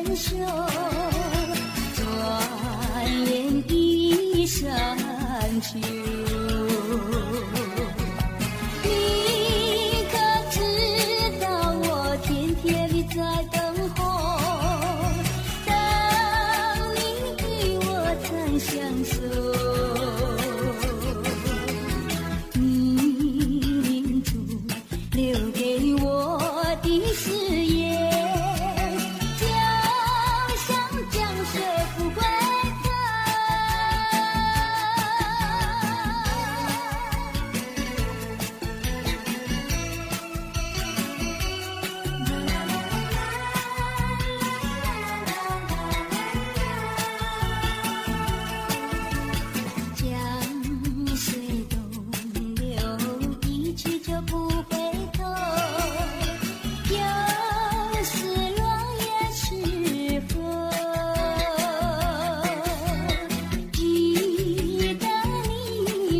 分手，转眼一山秋。你可知道我天天地在等候，等你与我再相守。你住留给我的誓言，江山江水不回头。江水东流，一去就不回头。又是落叶时候，记得你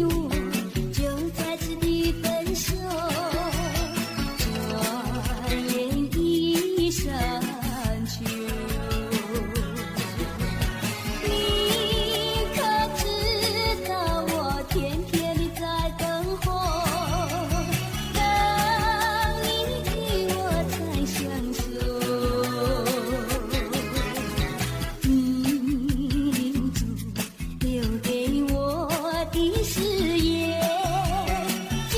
我就在此地分手，转眼一山秋。你可知道我天天地在等候，等你与我再相守。你住留给我的誓言，江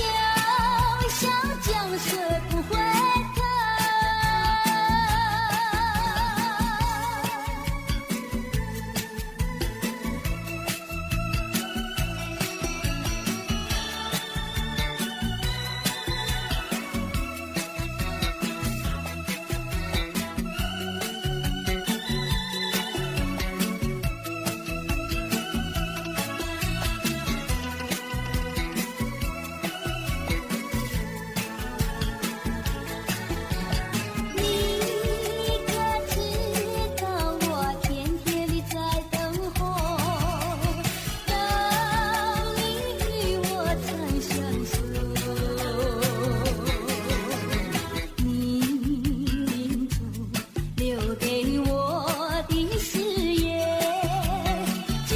山江水不回头。你可知道我天天地在等候，等你与我再相守。你住留给我的誓言，江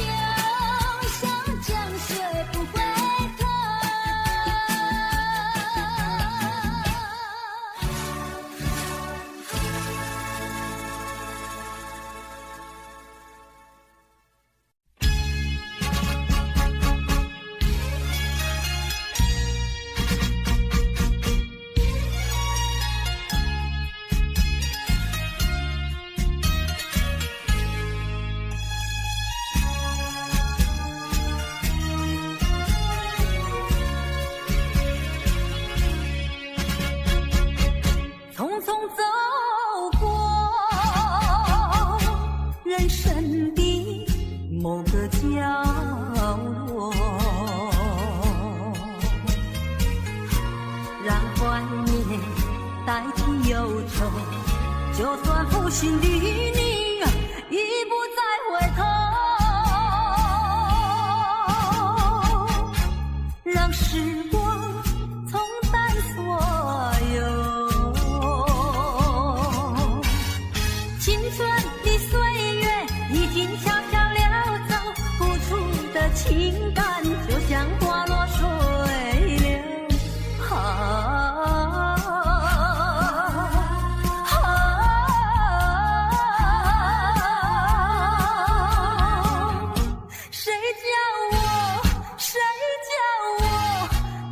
山江水不回头。匆匆走过人生的某个角落，让怀念代替忧愁，就算负心的你已不再回头，让时光冲淡所有。青春的岁月已经悄悄溜走，付出的情感就像花落水流。谁叫我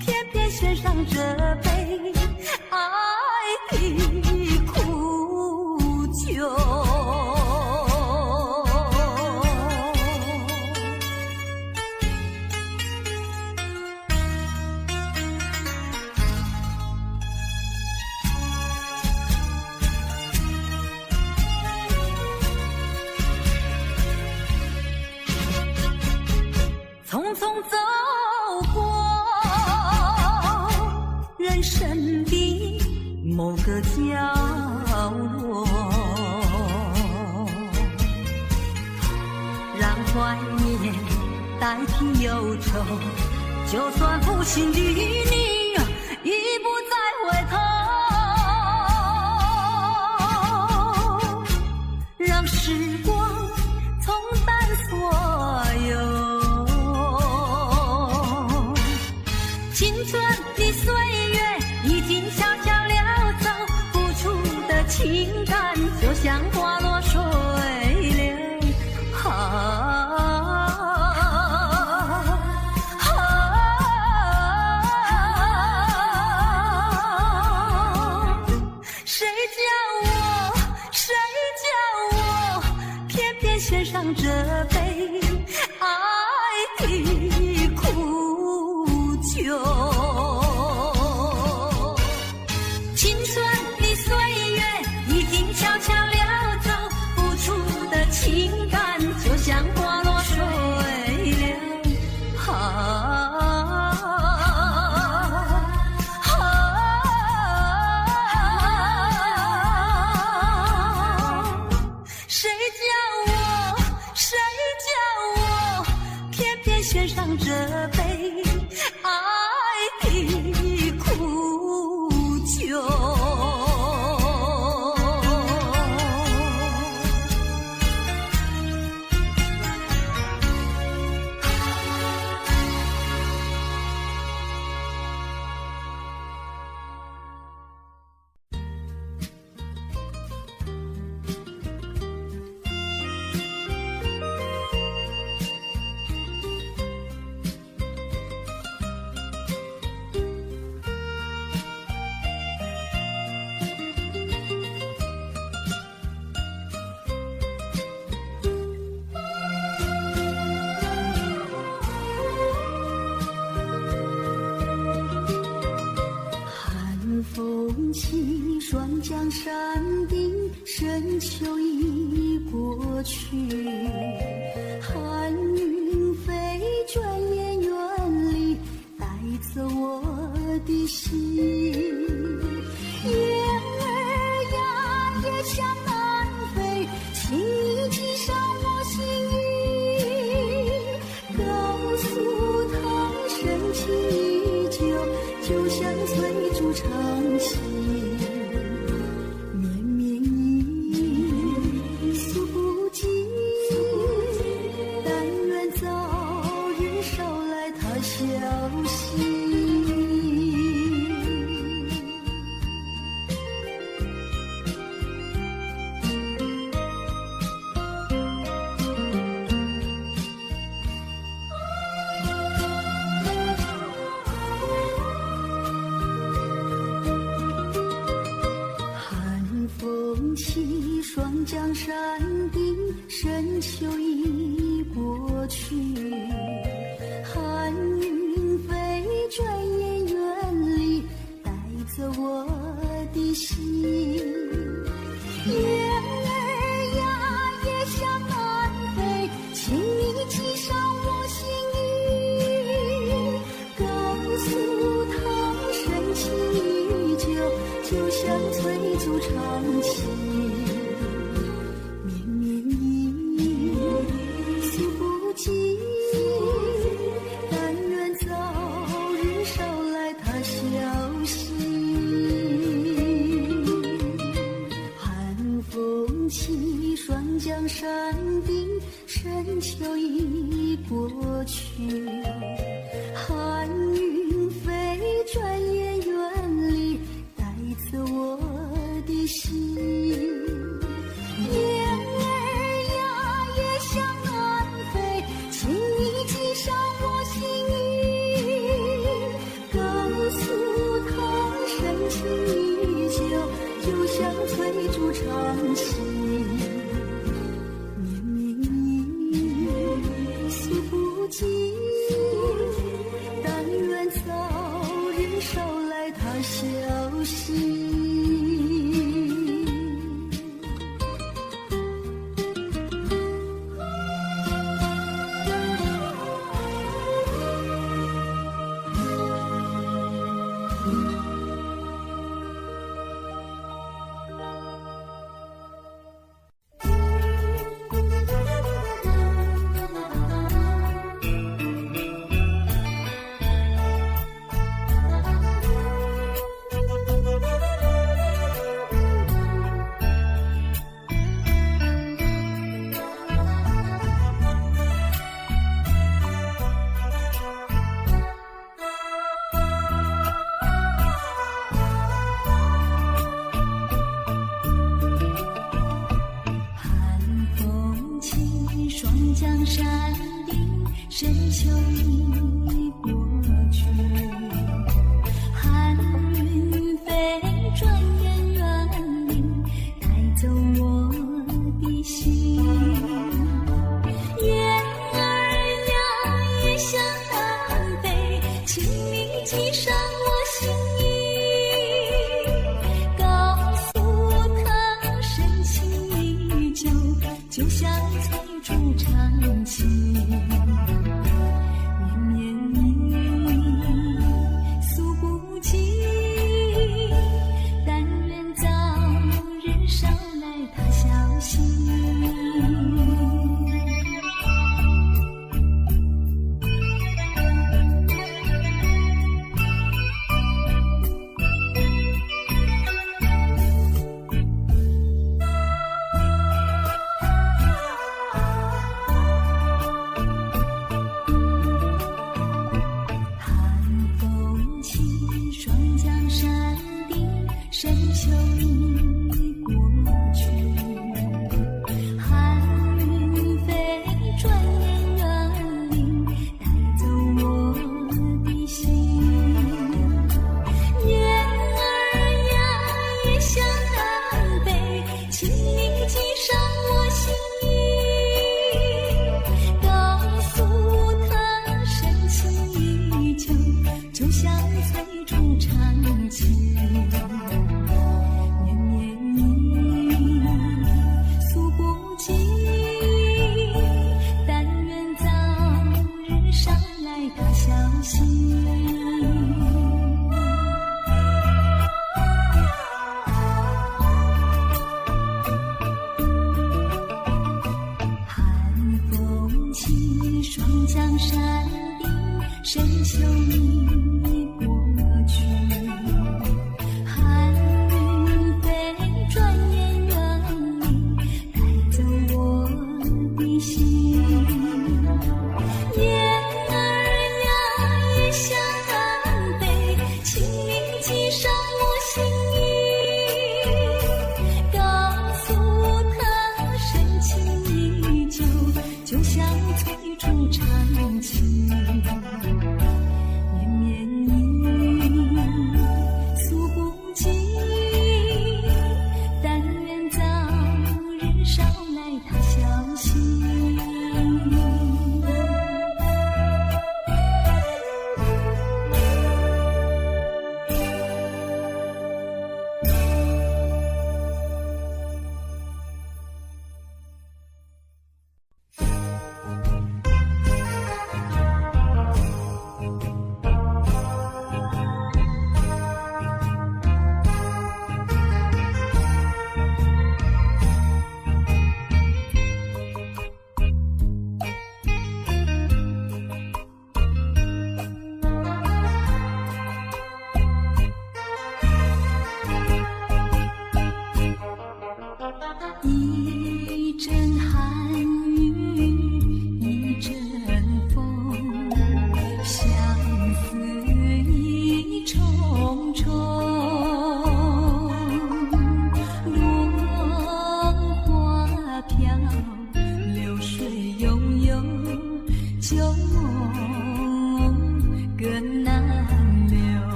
偏偏献上这杯爱的苦酒。匆匆走过人生的某个角落，让怀念代替忧愁，就算负心的你已不再回头。让时光冲淡所有。青春的岁月已经悄悄溜走，付出的情感就像花落水流。谁叫我偏偏献上这杯爱的苦酒。青春的岁月已经悄悄溜走，付出的情感就像花落水流。谁叫我偏偏献上这杯爱的苦酒。风起，霜降山顶，深秋已过去。寒云飞，转眼远离，带走我的心。雁儿呀，也向南飞，请你系上我心意，告诉他深情依旧，就像翠竹长青。绵绵一诉不尽，但愿早日捎来他消息。起，霜降山顶，深秋已过去。寒云飞，转眼远离，带走我的心。雁儿呀，也向南飞，请你系上我心意，告诉他深情依旧，就像翠竹长青。绵绵一诉不尽，但愿早日捎来他消息。寒风起，霜降山顶，深秋已过去。寒云飞，转眼远离，带走我的心。雁儿呀，也向南飞，请你系上我心意，告诉他深情依旧，就像翠竹长青。绵绵一诉不尽，但愿起，双江山顶，深秋已过去。寒云飞，转眼远离，带走我的心。雁儿呀，也向南飞，请你寄上我心意，告诉他深情依旧，就像翠竹长青。绵绵雨诉不尽，但愿早日捎来他消息。深秋已过去，寒云飞，转眼远离，带走我的心。雁儿呀，也向南飞，请你寄上我心意，告诉他深情依旧，就像翠竹长青。双江山顶，深秋已过去。寒云飞，转眼远离，带走我的心。雁儿呀，也向南飞，请你寄上我心意，告诉他深情依旧，就像翠竹长青。绵绵雨诉不尽，但愿早日捎来他消息。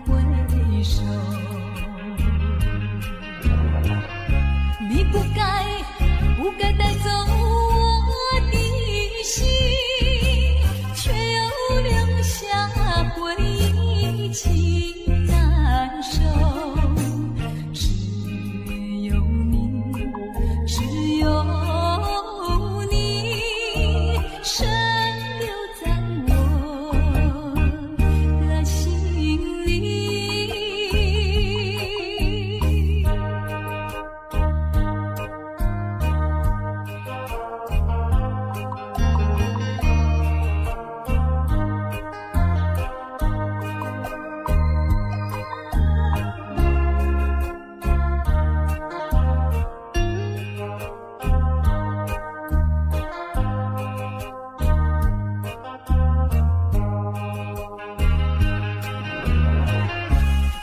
回首。你不该带走我的心，却又留下回忆情难收。只有你深留在我的心里。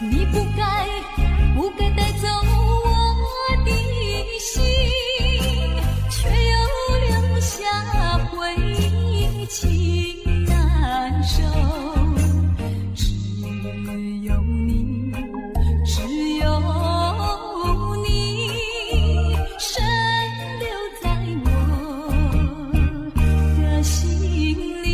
你不该带走我的心，却又留下回忆情难收。只有你深留在我的心里。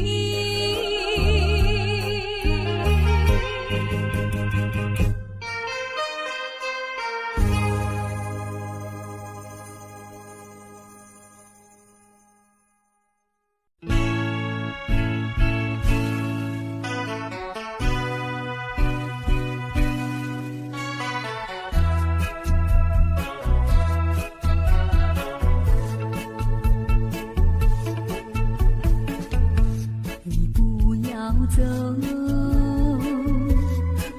你不要走，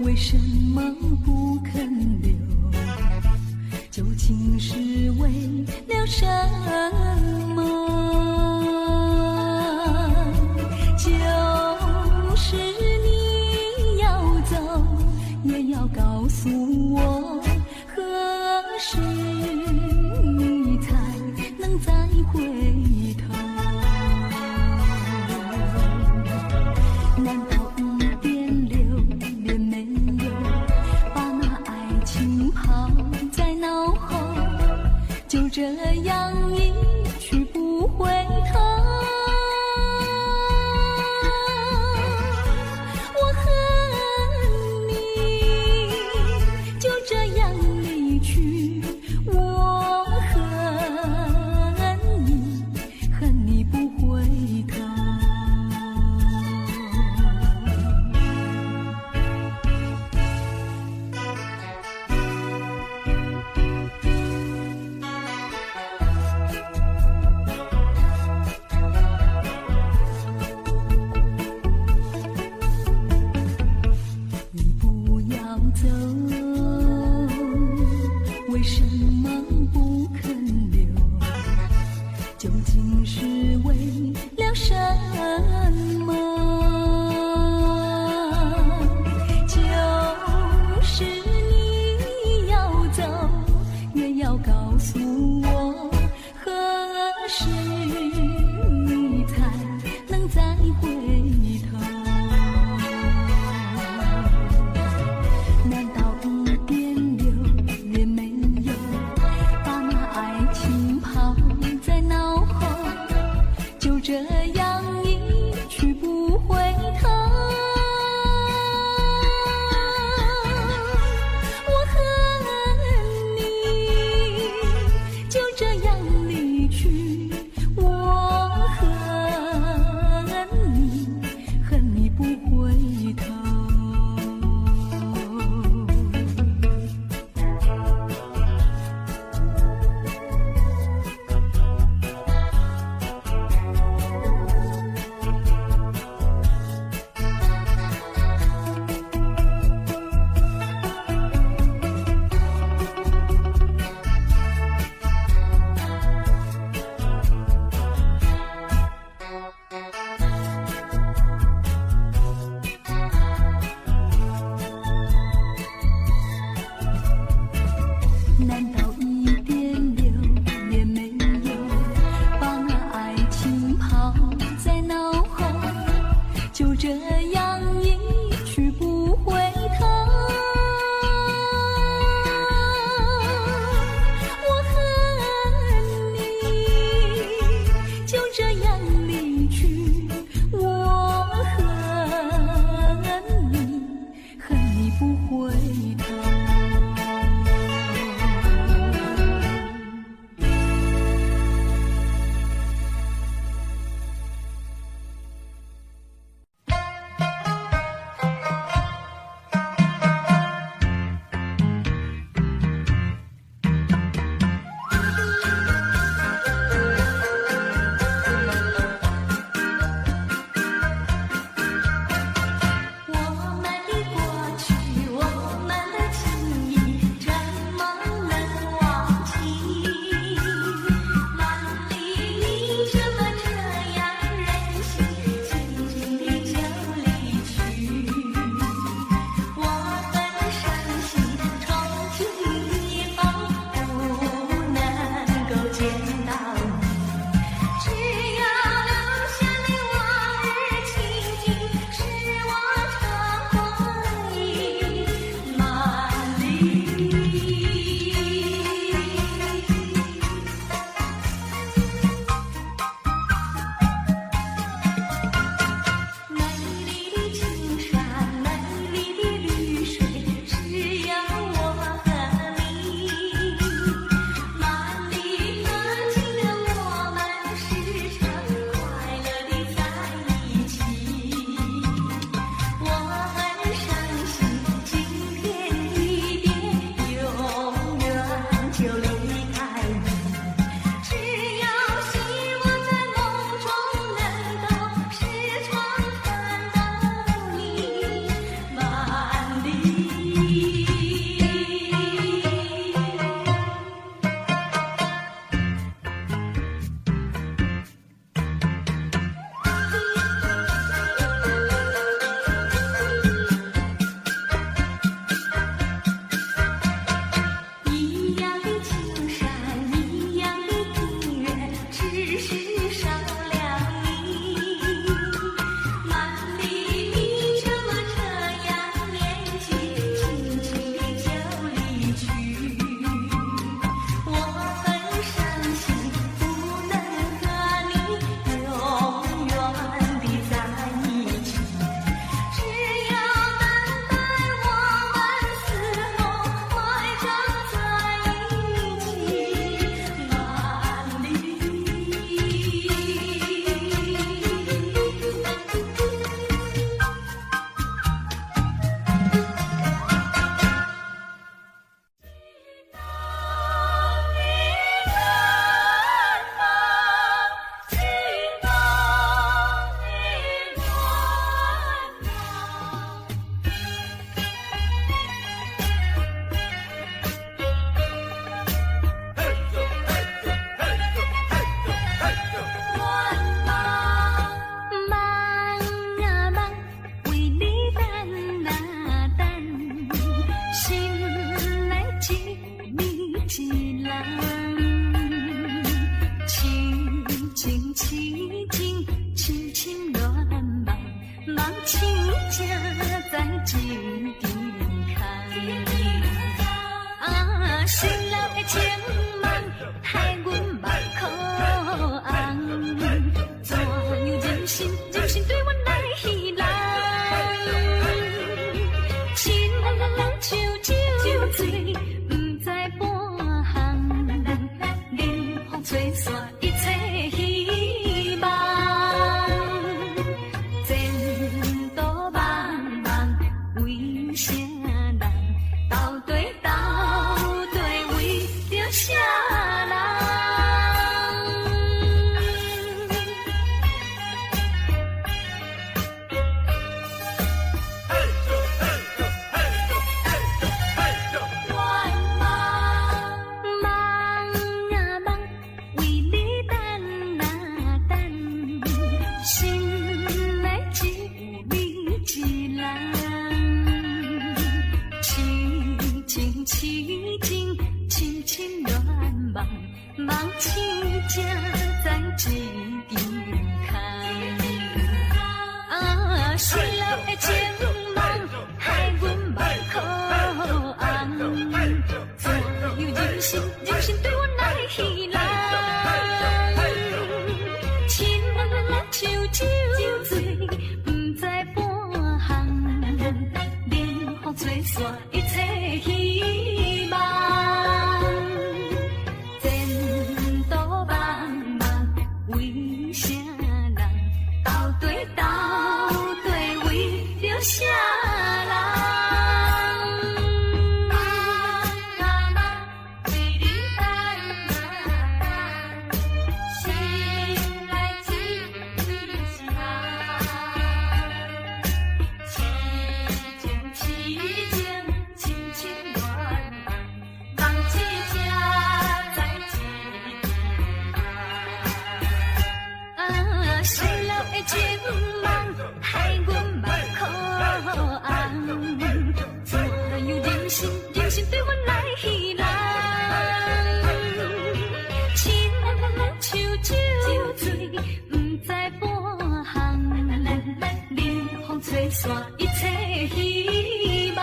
为什么不肯留？究竟是为了什么？就是你要走，也要告诉我，何时你才能再回头？难道一点留恋没有，把那爱情抛在脑后，就这样一去不回头？我恨你就这样离去，我恨你不回头。新老的情梦害阮目眶红，怎样忍心对阮来戏人？亲像酒醉，不知半行，冷风吹散一切希望。前途茫茫为啥人？到底为着啥人？梦醒才在一场空，失落的情梦害阮目眶红，怎样忍心对阮来戏人？亲像酒醉，不知半行，冷风吹散一切希望。为啥人？到底为着啥人？心来一场，凄情乱梦，梦一家在失落的情梦害阮目眶红，怎样忍心对阮来戏人？亲像酒醉，不知半行，冷风吹散一切希望。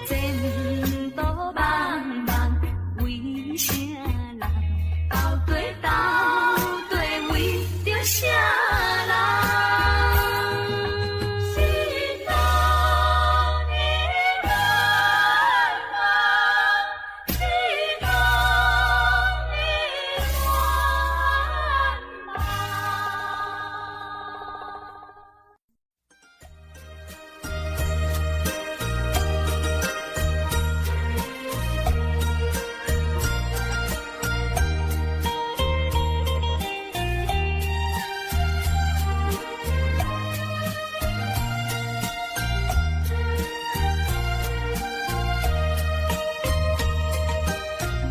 前途茫茫为啥人？到底为着啥人？心中的乱梦，心中的乱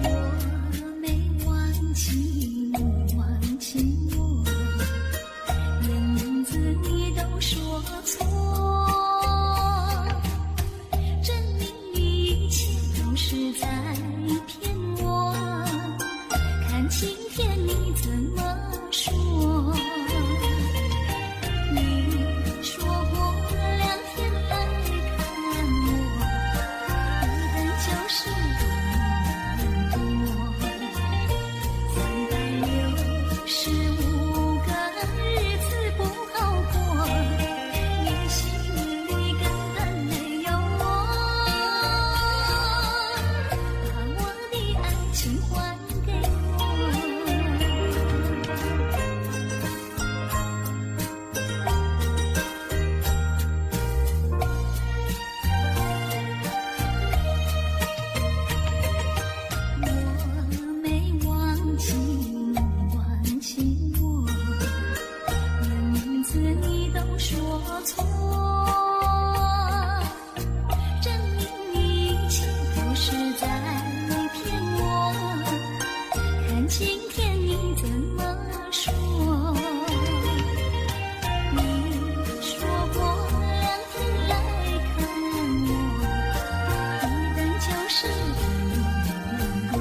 我没忘记你，忘记我，连名字你都说错，证明你一切都是在骗我。看今天你怎么说？你说过2天来看我，一等就是1年多，365个日子不好过，你心里根本没有我，把我的爱情还给我没忘记你，忘记我，连名字你都说错，证明你一切都是在骗我。看今天你怎么说？你说过2天来看我，一等就是1年多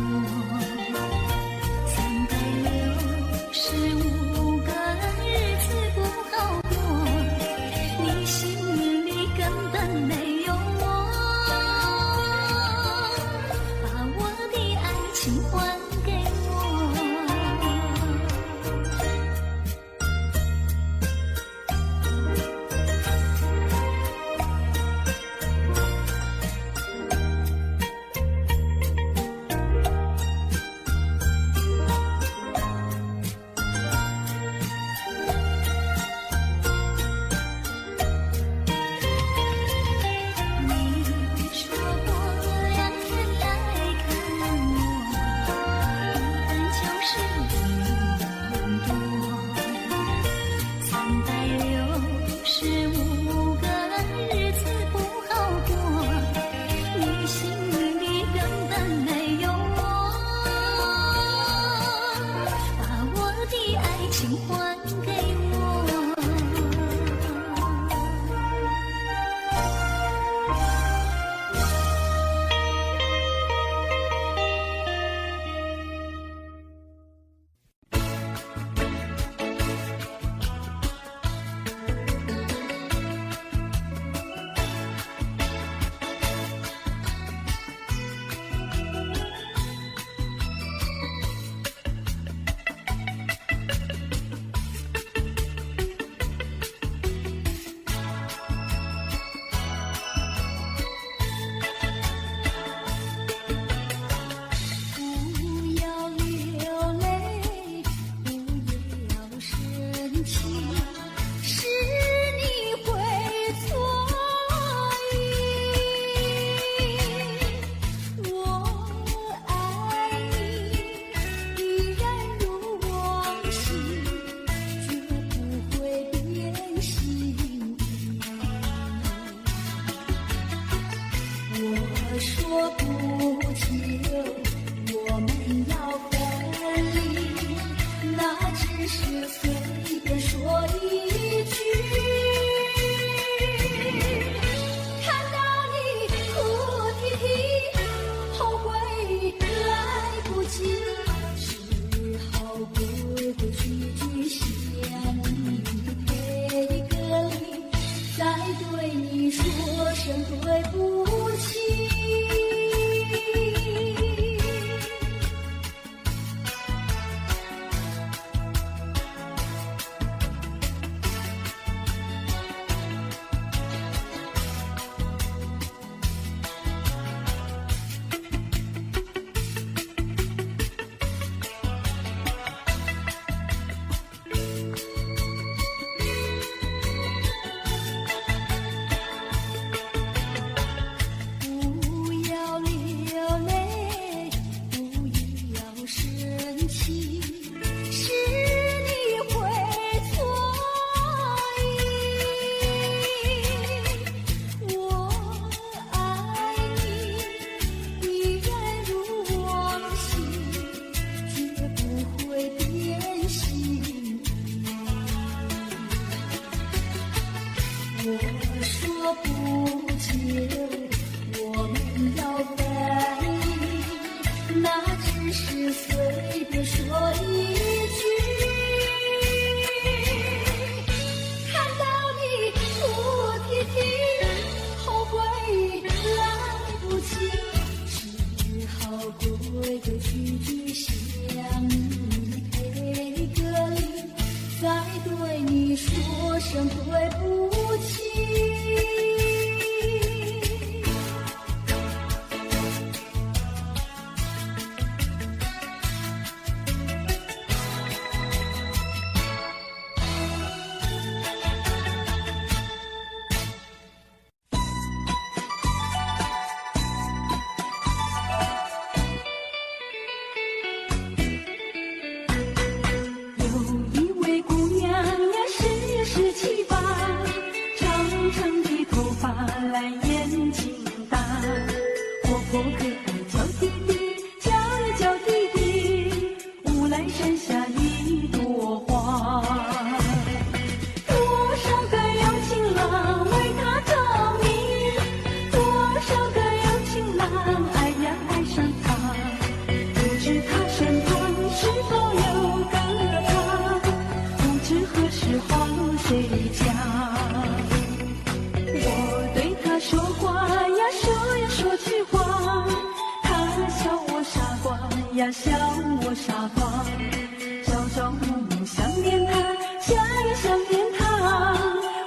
，365个日子不好过，你心里根本没有我，说不久我们要分离，那只是随便说一句。看到你哭啼啼，后悔来不及，只好规规矩矩向你赔个礼，再对你说声对不起。我说不久我们要分离，那只是随便说一句。看到你哭啼啼，后悔来不及，只好规规矩矩向你赔个礼，再对你说声对不起。笑我傻瓜，朝朝暮暮想念他，想也想念他，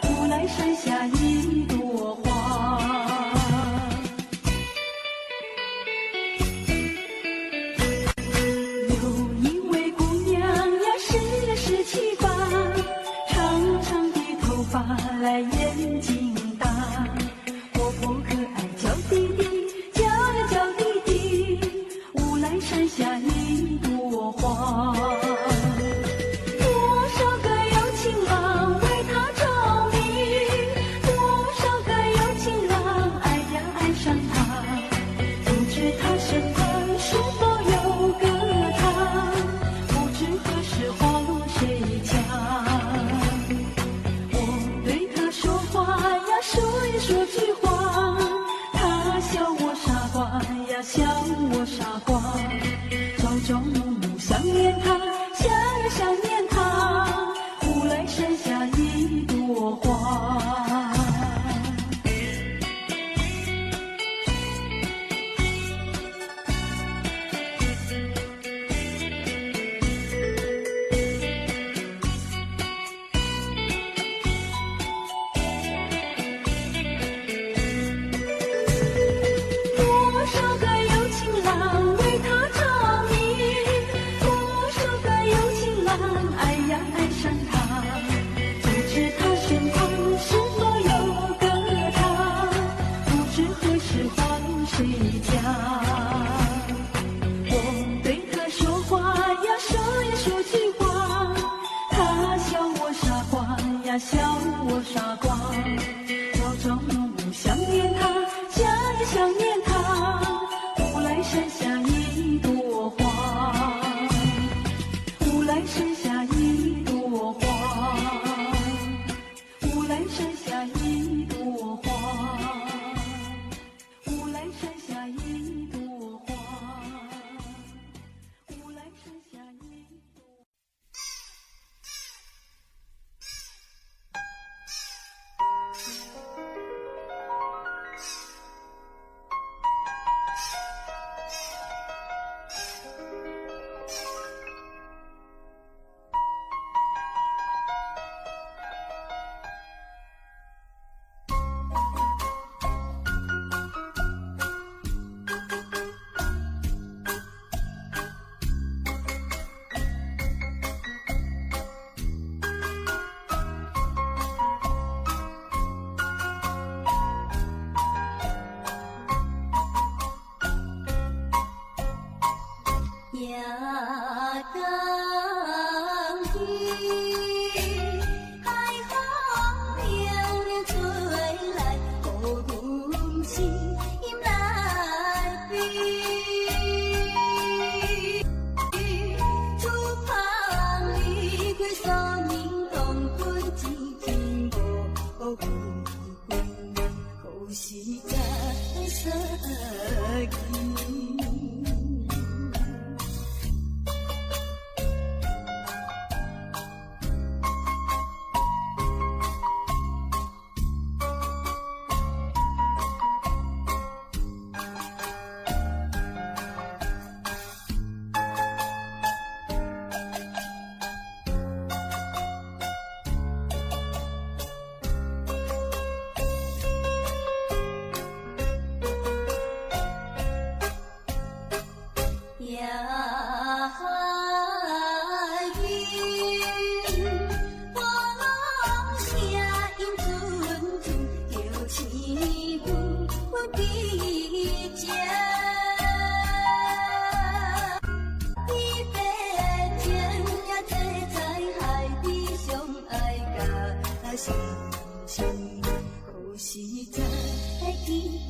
无奈山下一朵花。有一位姑娘呀，十七八，长长的头发来眼睛大，活泼可爱叫弟弟，叫呀叫弟弟，无奈山下一朵花。多少个有情郎为她着迷，多少个有情郎爱呀爱上她，不知她身旁是否有个他，不知何时花落谁家。我对她说话呀，说也说句话，她笑我傻瓜呀，笑我傻瓜。朝朝暮暮想念他，想呀想念他，无奈山下一朵花。多少个有情郎为她着迷，多少个有情郎爱呀爱上她，不知她身旁是否有个他，不知何时花落谁家。我对她说话呀，说也说句话，她笑我傻瓜呀，笑我傻瓜。朝朝暮暮想念她，想也想念她，色意。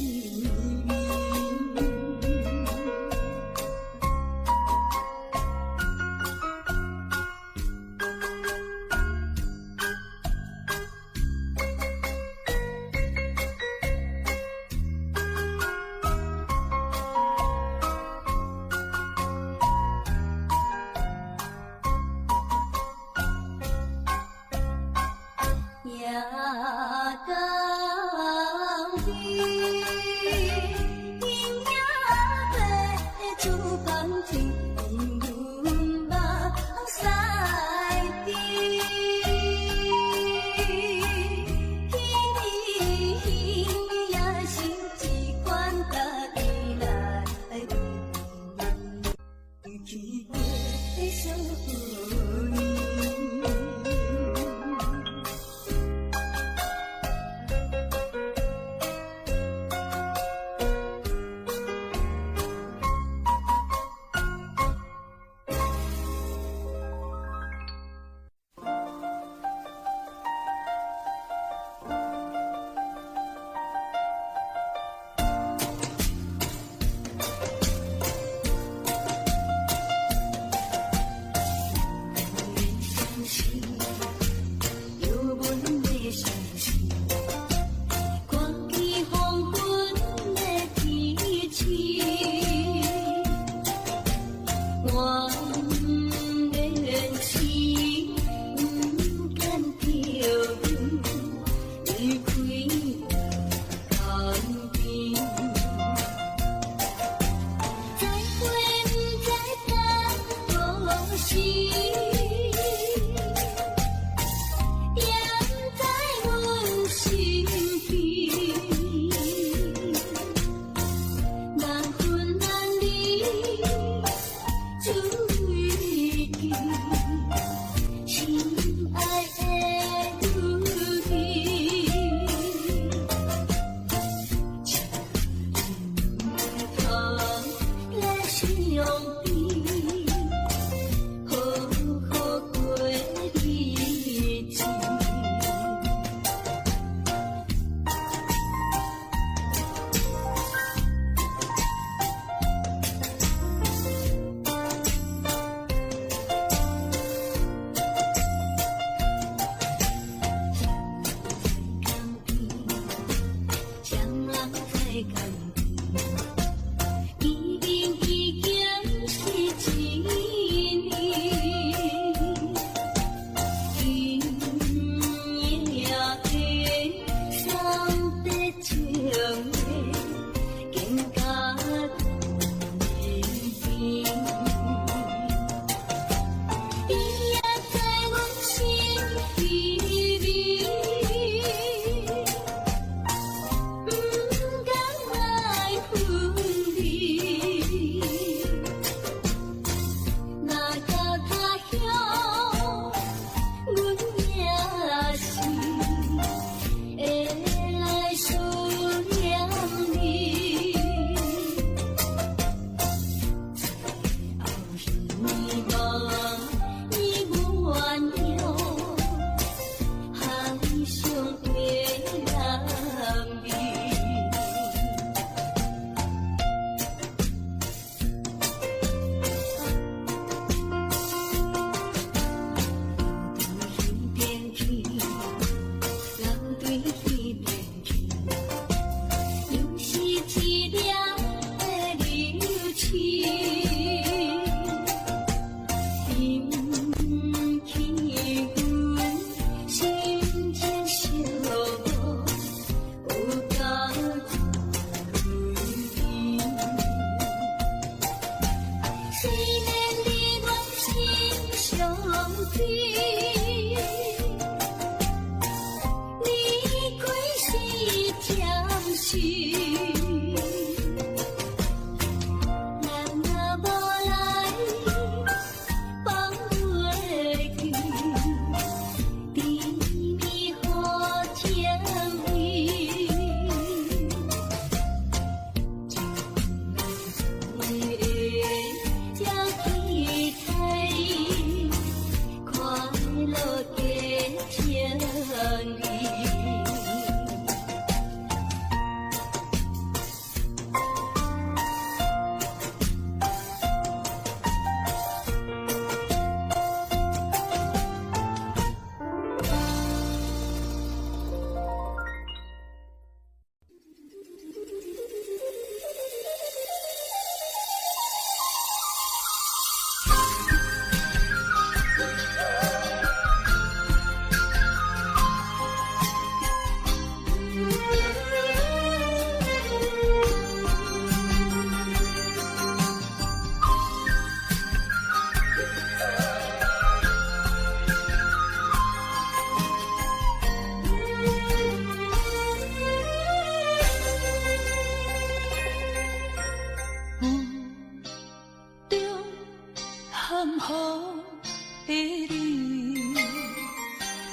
的你，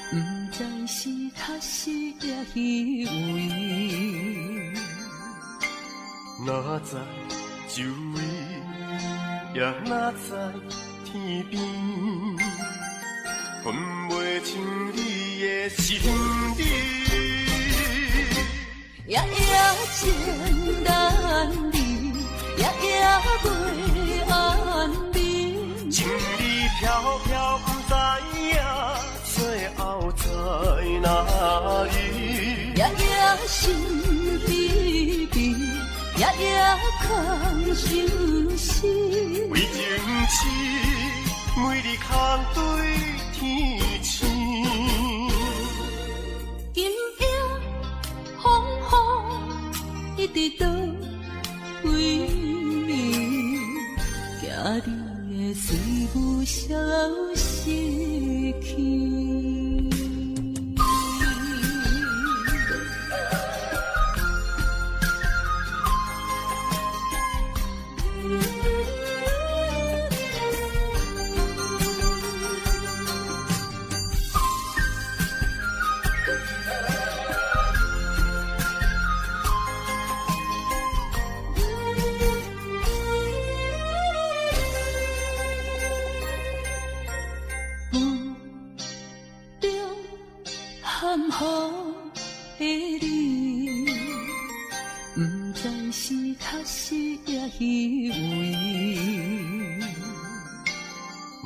不知是确实也虚伪。哪知周围，也哪知天边，分袂清你的心理。夜夜情难离，夜夜袂安眠。情意飘飘，不知影最后在哪里。夜夜心悲悲，夜夜空相思。为情痴，每日空对天星。今夜风雨一直倒为你，惊你的随舞消失去。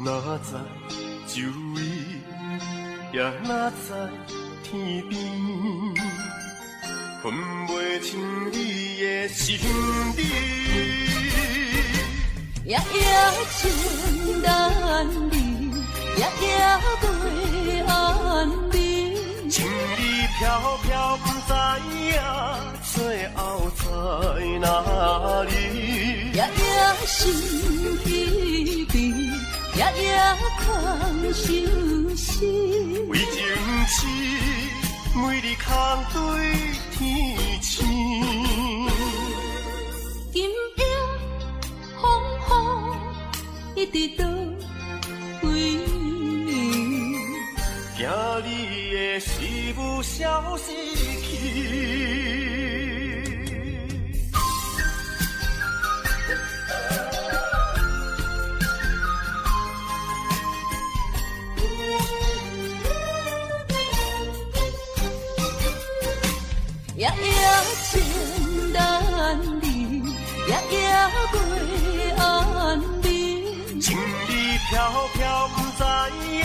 哪知周围，也哪知天边，分袂清你的心理。夜夜情难离，夜夜袂安眠。情意飘飘，不知影最后在哪里。夜夜心悲悲，夜夜空相思。为情痴，每日空对天星。今夜风雨一直倒为你，惊你的事物消失去。夜夜情难离，夜夜袂安眠。情意飘飘，不知影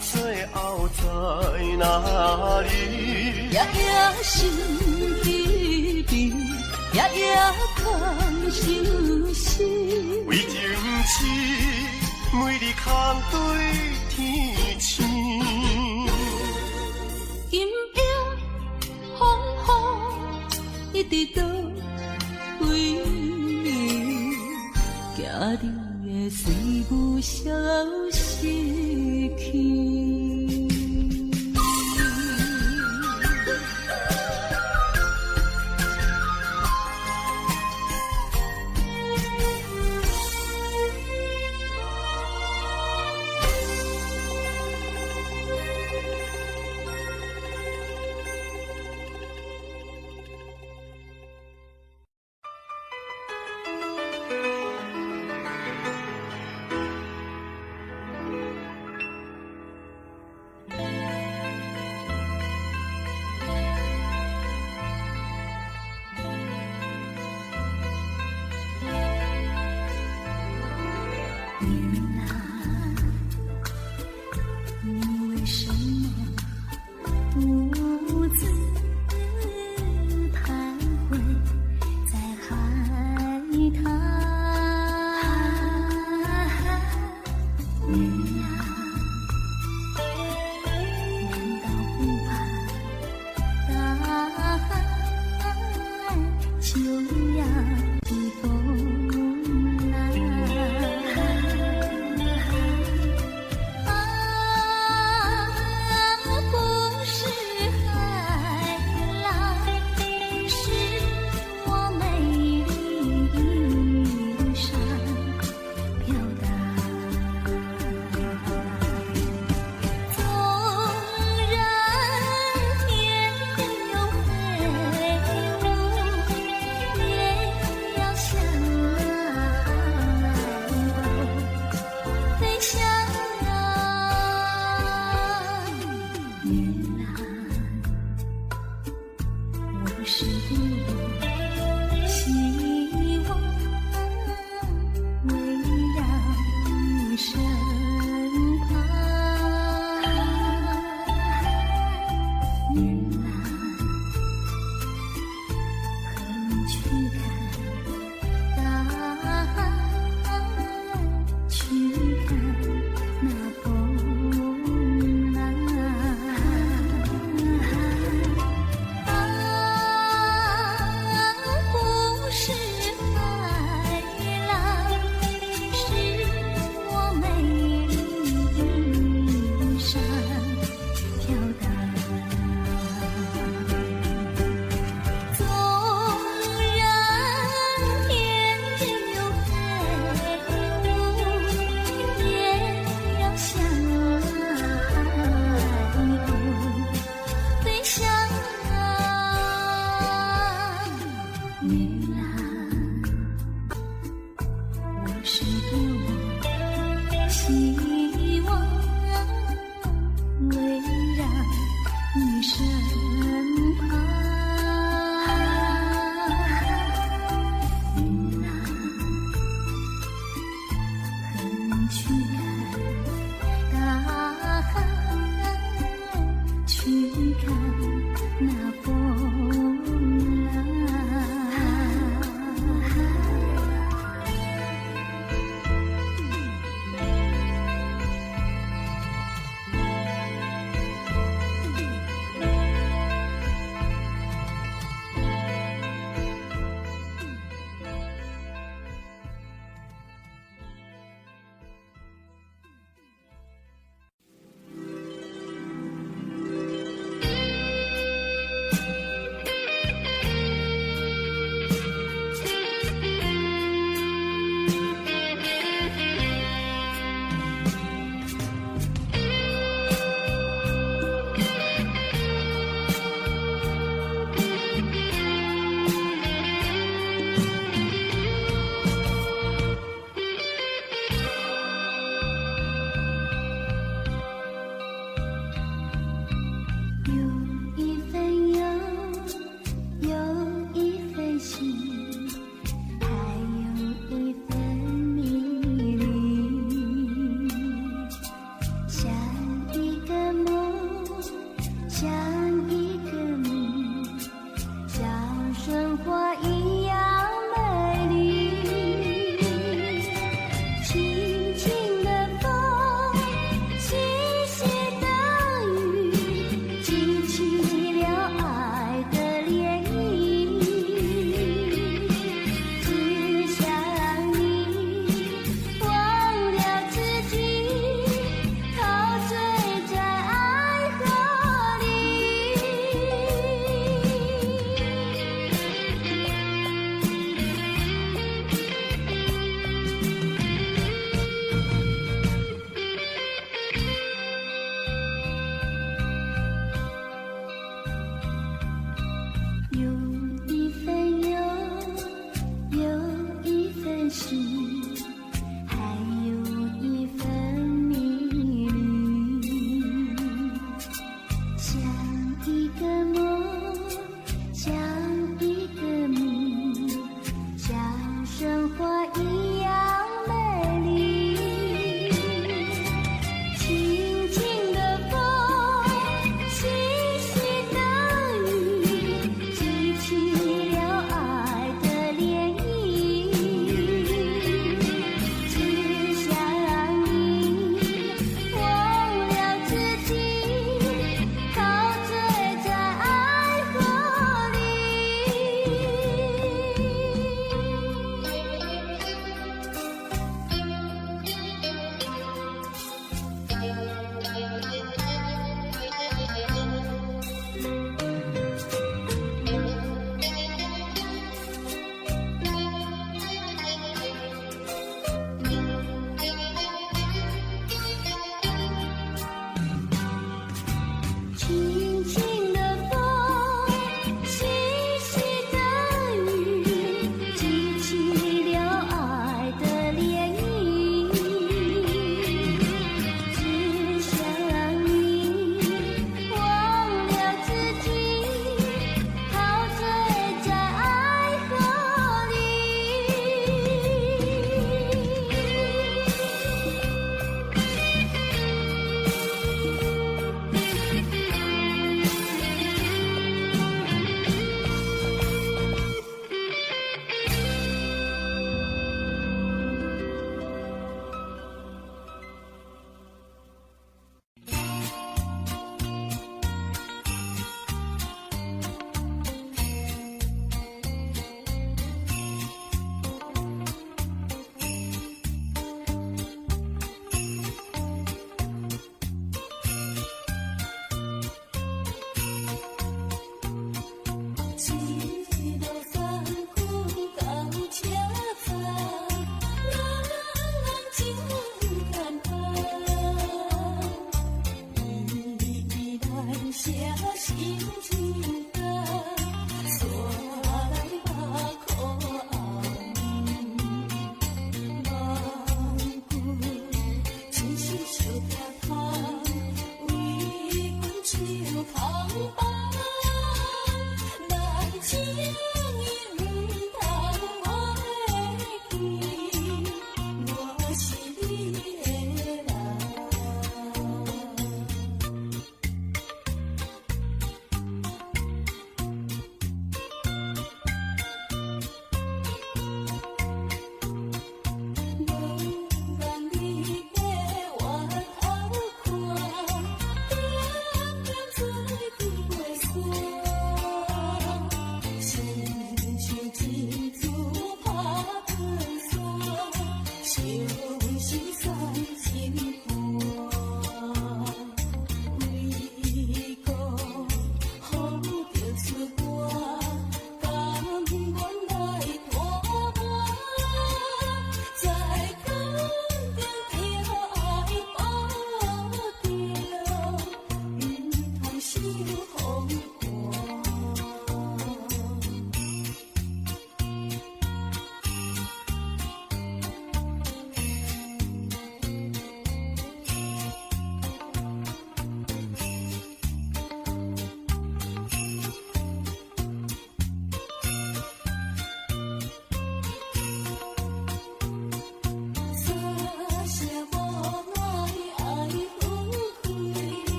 最后在哪里。夜夜心悲悲，夜夜空相思。为情痴，每日空对天星。今夜风雨一直倒为你，惊你的随舞消失去。去看大海，去看那风浪。不是海浪，是我美丽的衣裳飘荡。纵然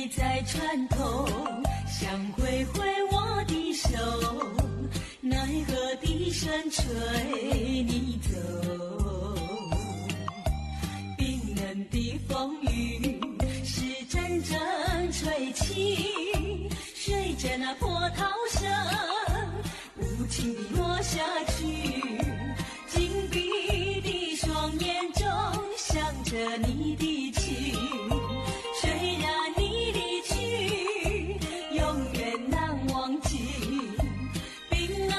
里在船头，想挥挥我的手，奈何笛声吹你走。冰冷的风雨是阵阵吹起，随着那波涛声无情地落下去。紧闭的双眼中想着你的情，虽然你离去永远难忘记。冰冷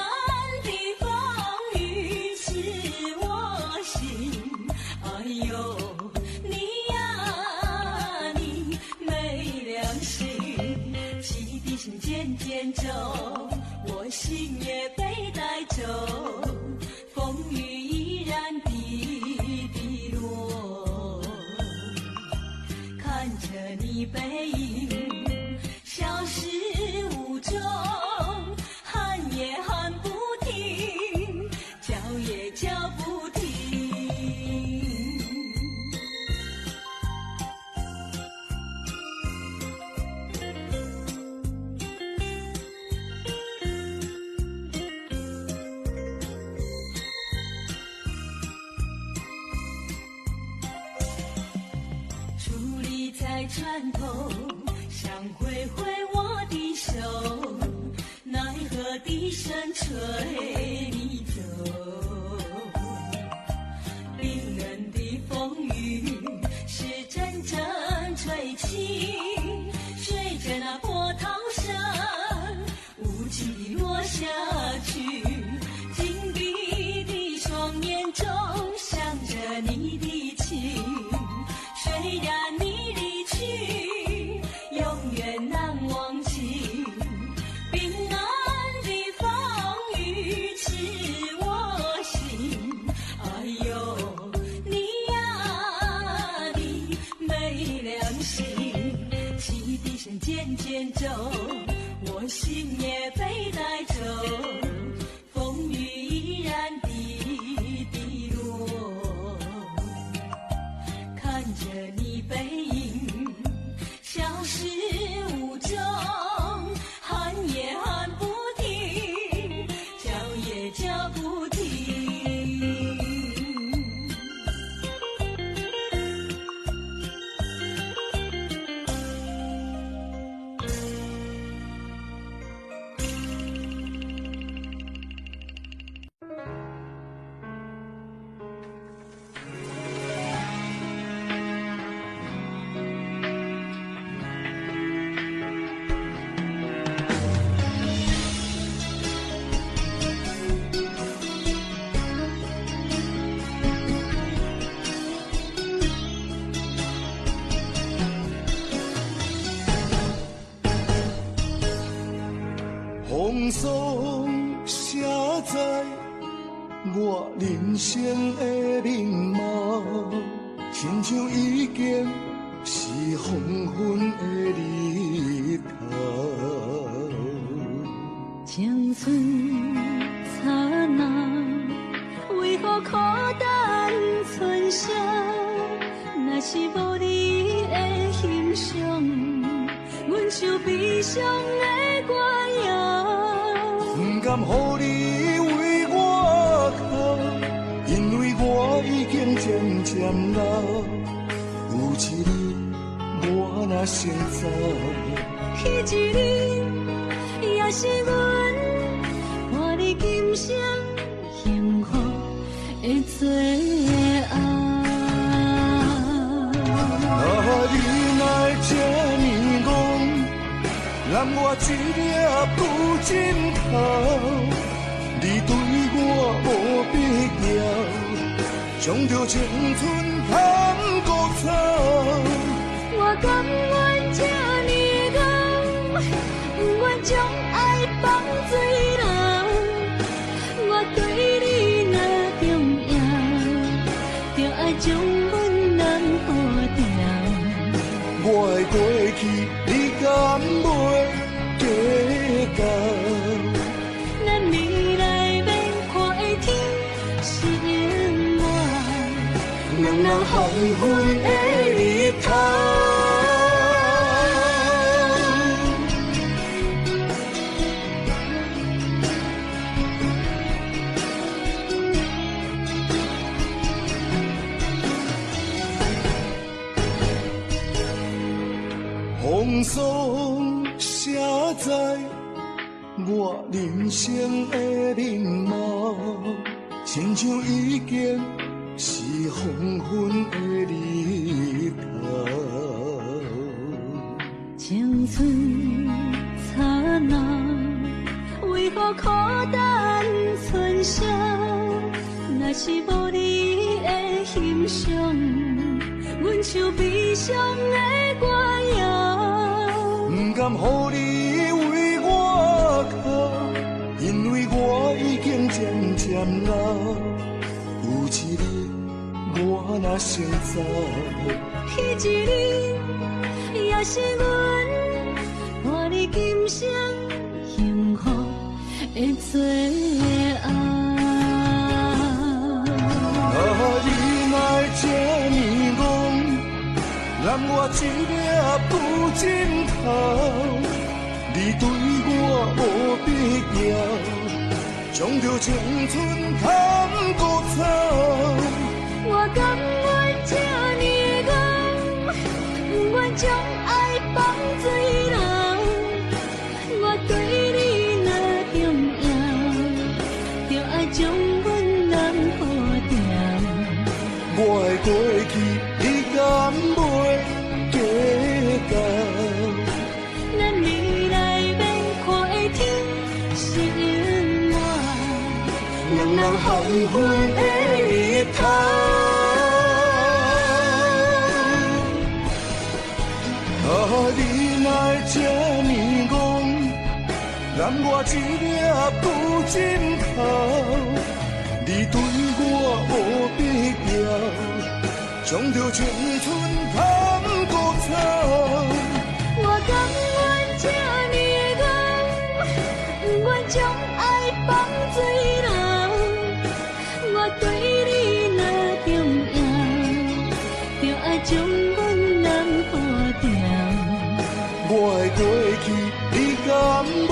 的风雨刺我心，哎呦你呀你没良心。汽笛声渐渐走，我心也被带走，风雨依然滴滴落。看着你背影消失无踪，喊也喊不停，叫也叫不停。矗立在船头，想挥挥我的手，奈何笛声吹你走。冰冷的风雨是阵阵吹起，随着那波涛声无情地落下去。紧闭的双眼中想着你的情，虽然你离去永远难忘记。冰冷的风雨刺我心，哎呦你呀你没良心。汽笛声渐渐走，我心也被带走，风雨依然滴滴落。看着你背影消失无踪，喊也喊不停，叫也叫不停。风霜写在我人生的面貌，亲像已经是黄昏的日头。青春刹那，为何孤单存剩？若是无你的欣赏，阮就悲伤的歌谣。不甘予你为我哭，因为我已经渐渐老。有一日我若先走，彼一日也是阮伴你今生幸福的最后。你若这呢戆，揽我一粒不枕头，你对我无必要，将着青春贪孤草。我甘愿这呢戆，不愿将爱放水流。我对你若重要，就爱将阮人保掉。我的过去，你敢袂计较？咱未来免看的天是永远，人人黄昏的日头。风霜写在我人生的面貌，亲像已经是黄昏的日头。青春刹那，为何孤单春宵？若是无你的欣赏，阮像悲伤的歌谣。不甘予你为我哭，因为我已经渐渐老。有一日我若先走，彼一日也是阮伴你今生幸福的最后。你若这么戆，揽我一粒不枕头，你对我无必要，将着青春贪古草。我甘愿这么戆，不愿将爱放水流。我对你若重要，就爱将阮人保掉。我的过去，你敢袂计较？咱未来免看的天是永远，两人黄昏的日头。你若这么戆，揽我一粒不枕头，你对我无必要，将着青春贪古草。我甘愿这么戆，不愿将爱放水流。我对你若重要，就爱将阮人保掉。我的过去，你敢袂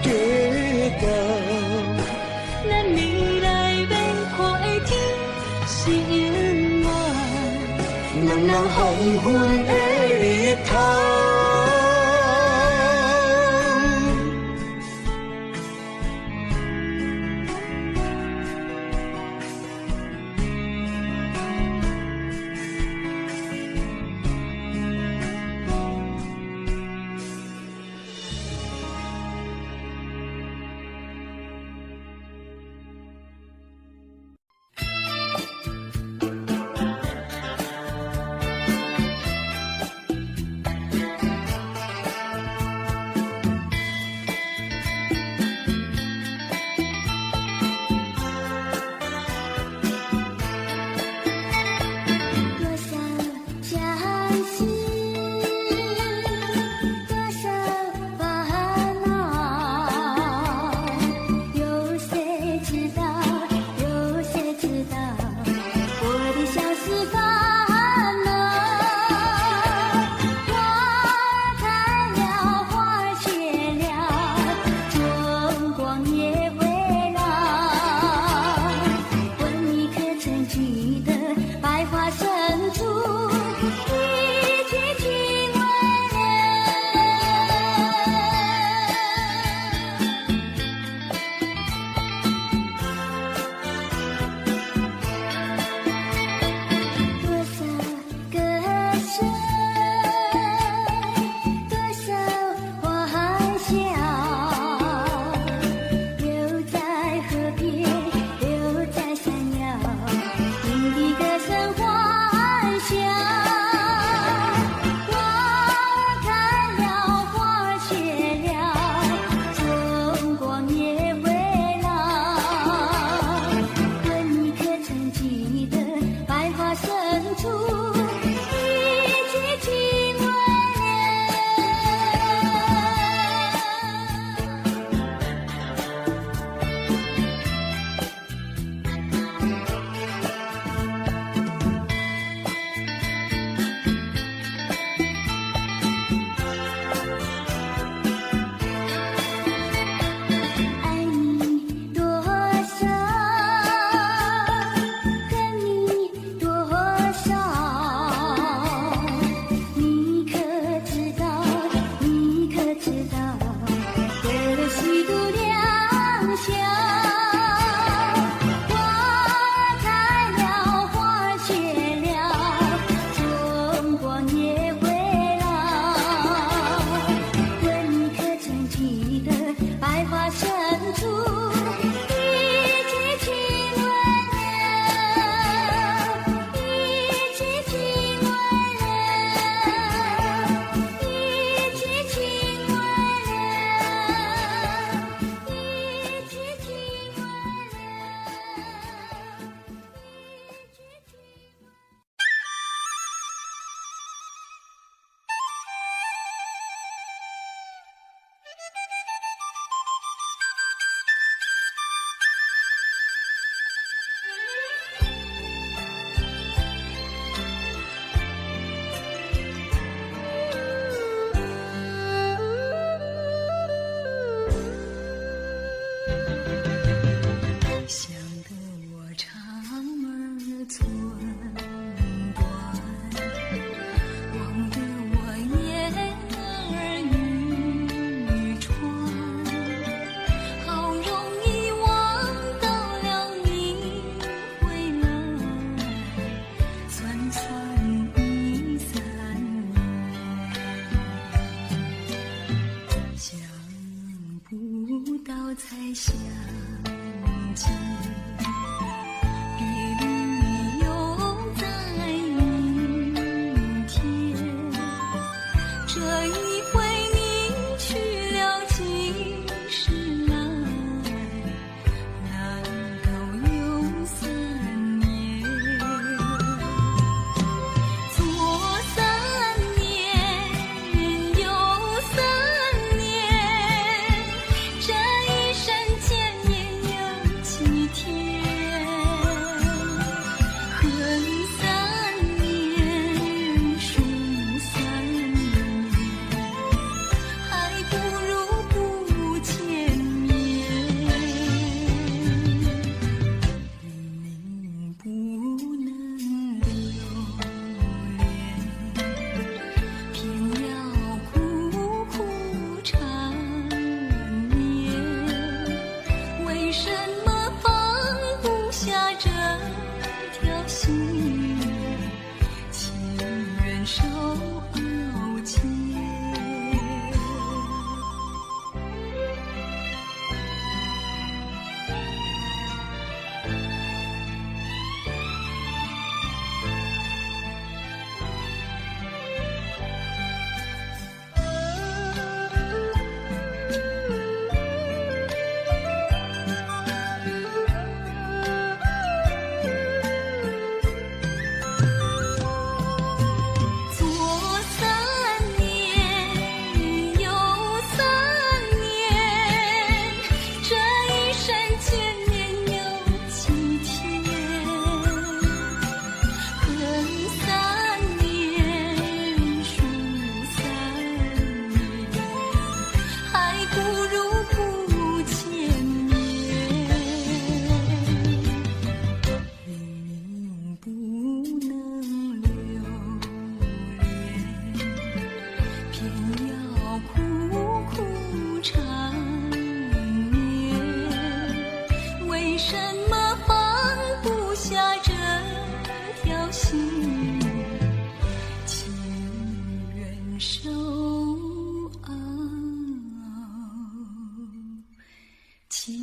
计较？咱未来免看的天是永远，两人黄昏的日头。这一回你去了几时来？难道有3年？左3年，右3年，这一生见面有几天？恨3年，数3年，还不如不见面。明明不能留恋，偏要苦苦缠绵。为什么放不下这条心？情愿受熬煎。左3年，右3年，这一生见面有几天？恨3年，数3年，还不如不见面。明明不能留恋，偏要苦苦缠绵。为什么放不下这条心？情愿受熬煎。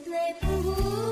对不起。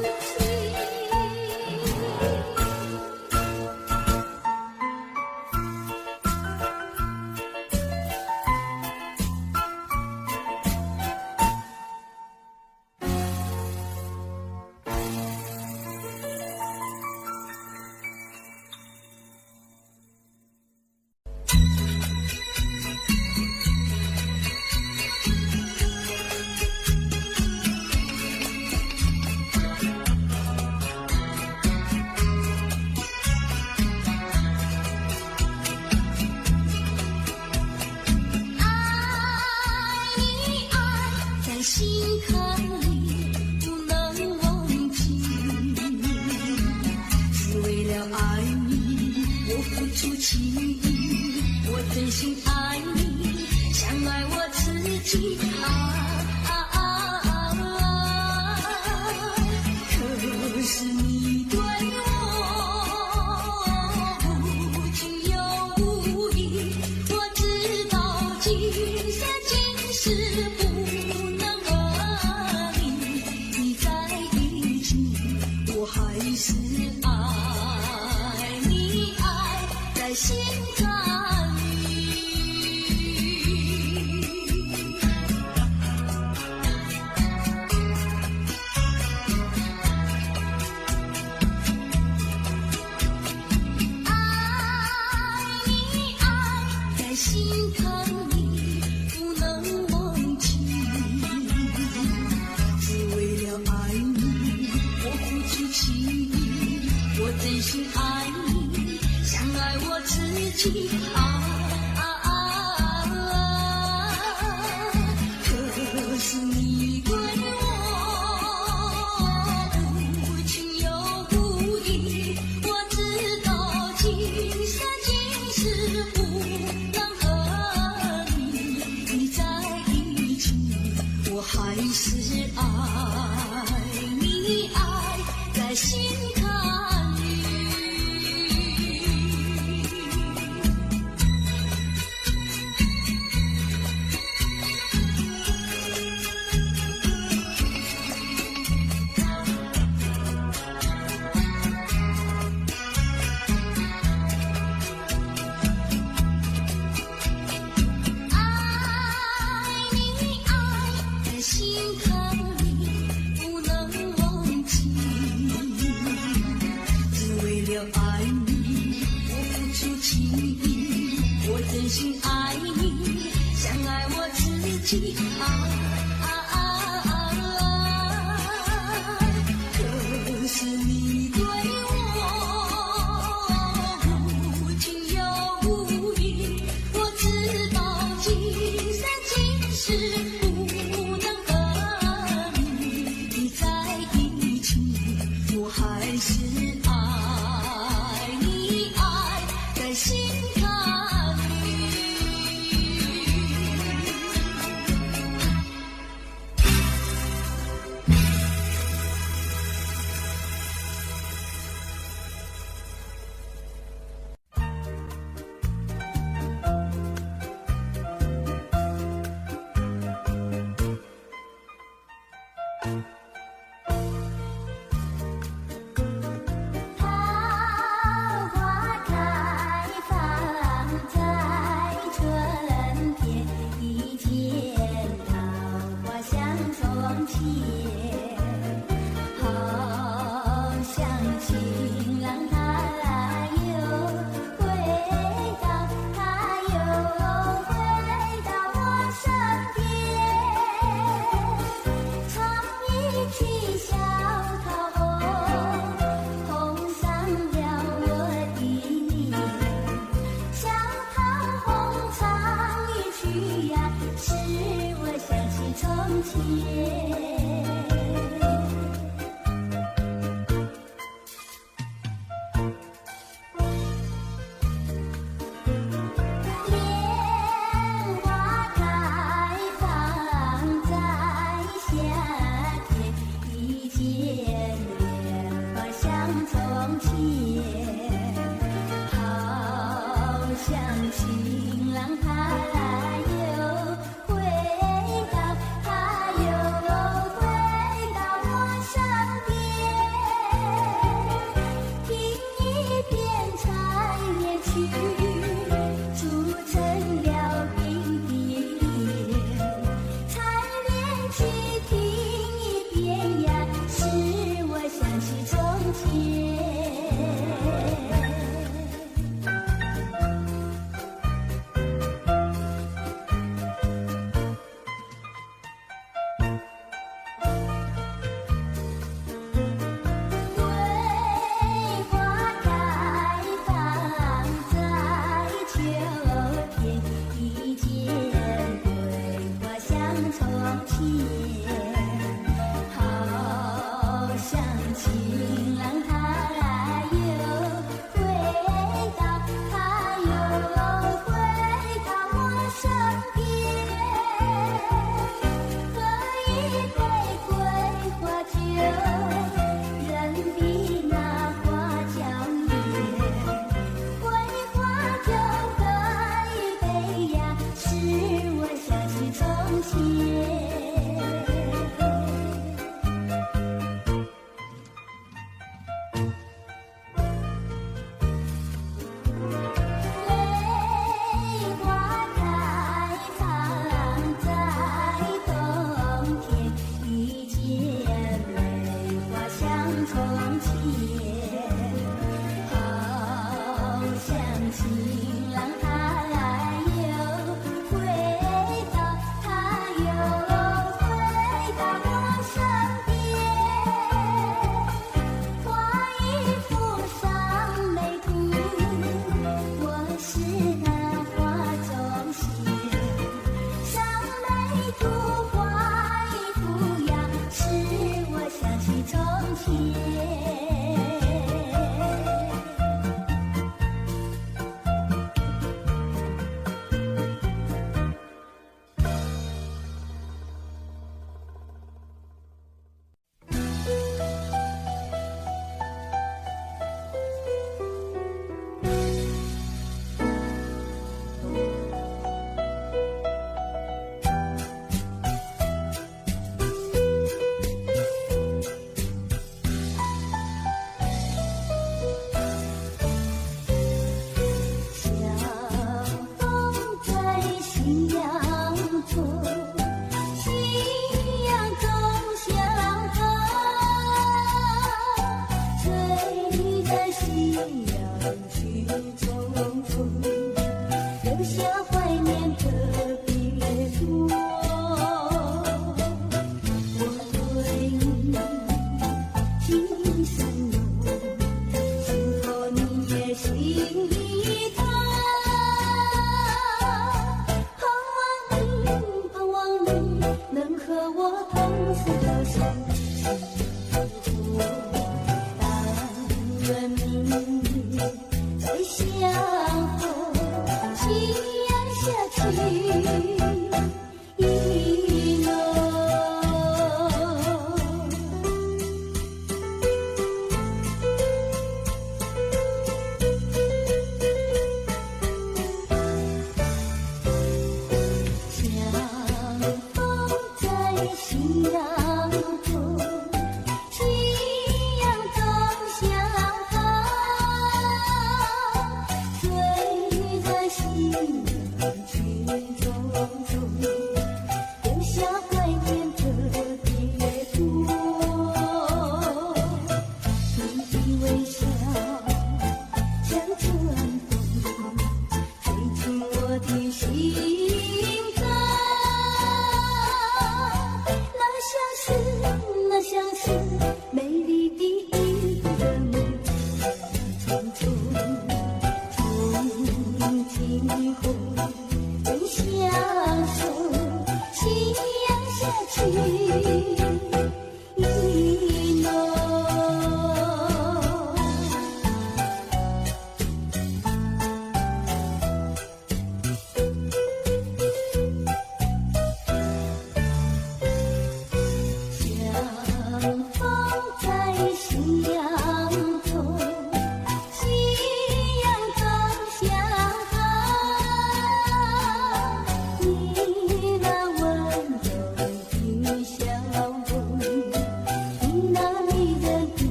天。